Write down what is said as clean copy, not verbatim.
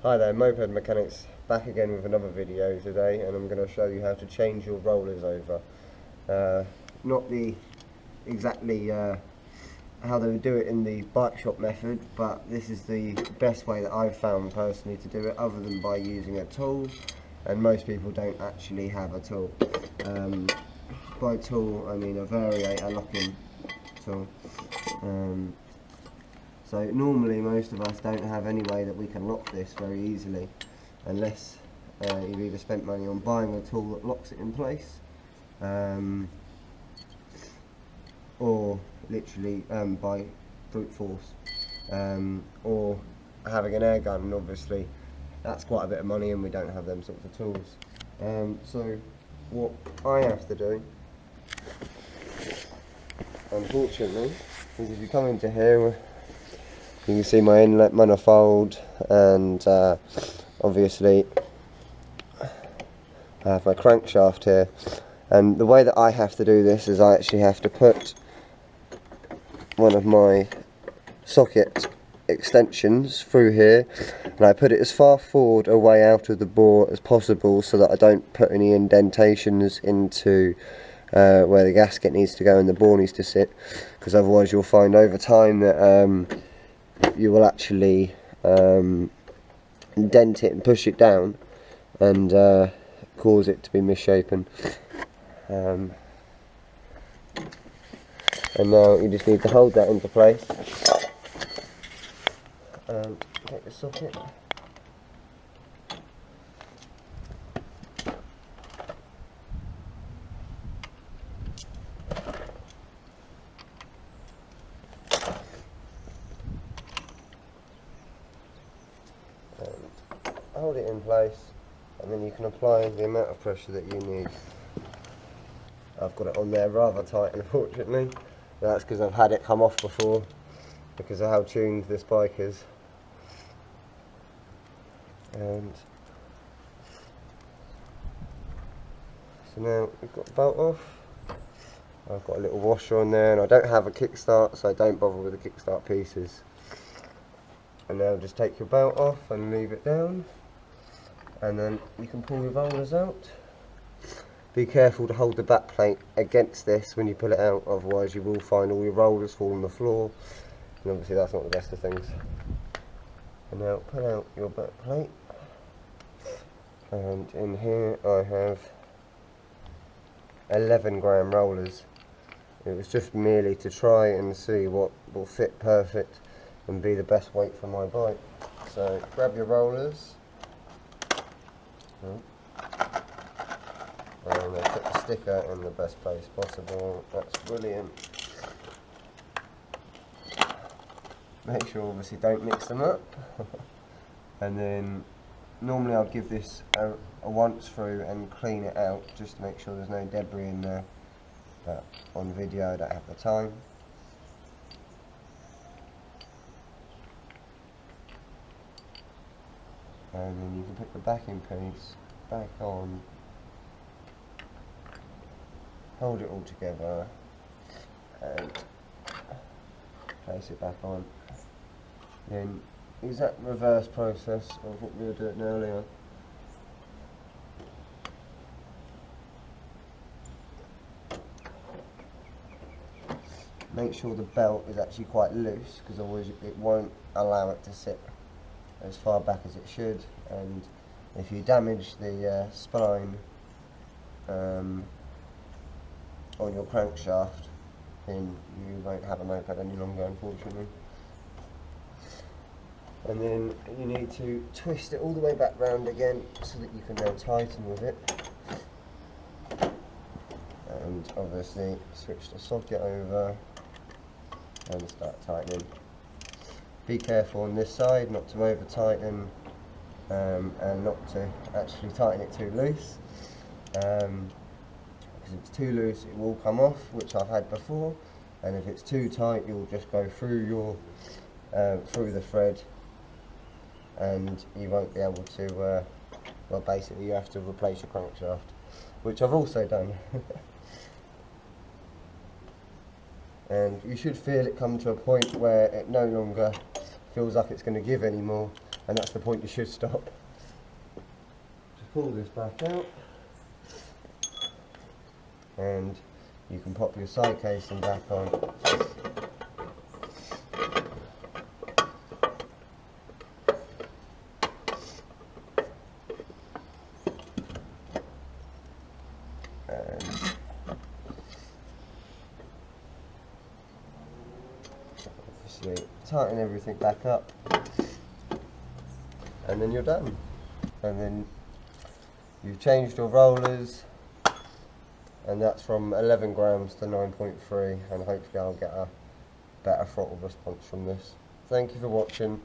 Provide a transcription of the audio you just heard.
Hi there, Moped Mechanics back again with another video today, and I'm going to show you how to change your rollers over. Not the exactly how they would do it in the bike shop method, but this is the best way that I've found personally to do it, other than by using a tool, and most people don't actually have a tool. By tool I mean a variator locking tool. So normally most of us don't have any way that we can lock this very easily, unless you've either spent money on buying a tool that locks it in place, or literally by brute force, or having an air gun, and obviously that's quite a bit of money and we don't have them sorts of tools. So what I have to do, unfortunately, is if you come into here, you can see my inlet manifold, and obviously I have my crankshaft here. And the way that I have to do this is I actually have to put one of my socket extensions through here, and I put it as far forward away out of the bore as possible so that I don't put any indentations into where the gasket needs to go and the bore needs to sit, because otherwise you'll find over time that you will actually dent it and push it down and cause it to be misshapen. And now you just need to hold that into place and take the socket, hold it in place, and then you can apply the amount of pressure that you need. I've got it on there rather tight, unfortunately. That's because I've had it come off before, because of how tuned this bike is. And so now we've got the belt off. I've got a little washer on there, and I don't have a kickstart, so I don't bother with the kickstart pieces. And now just take your belt off and leave it down, and then you can pull your rollers out. Be careful to hold the back plate against this when you pull it out, otherwise you will find all your rollers fall on the floor, and obviously that's not the best of things. And now pull out your back plate, and in here I have 11 gram rollers. It was just merely to try and see what will fit perfect and be the best weight for my bike. So grab your rollers, and they put the sticker in the best place possible. That's brilliant. Make sure obviously don't mix them up. And then normally I'll give this a once through and clean it out just to make sure there's no debris in there, but on video I don't have the time. And then you can put the backing piece back on, hold it all together, and place it back on. Then exact reverse process of what we were doing earlier. Make sure the belt is actually quite loose, because otherwise it won't allow it to sit as far back as it should, and if you damage the spline on your crankshaft, then you won't have a moped any longer, unfortunately. And then you need to twist it all the way back round again so that you can now tighten with it, and obviously switch the socket over and start tightening. Be careful on this side not to over tighten, and not to actually tighten it too loose, because if it's too loose it will come off, which I've had before, and if it's too tight you'll just go through your through the thread, and you won't be able to well, basically you have to replace your crankshaft, which I've also done. And you should feel it come to a point where it no longer feels like it's going to give anymore, and that's the point you should stop. Just pull this back out, and you can pop your side casing back on. Tighten everything back up, and then you're done. And then you've changed your rollers, and that's from 11 grams to 9.3, and hopefully I'll get a better throttle response from this. Thank you for watching.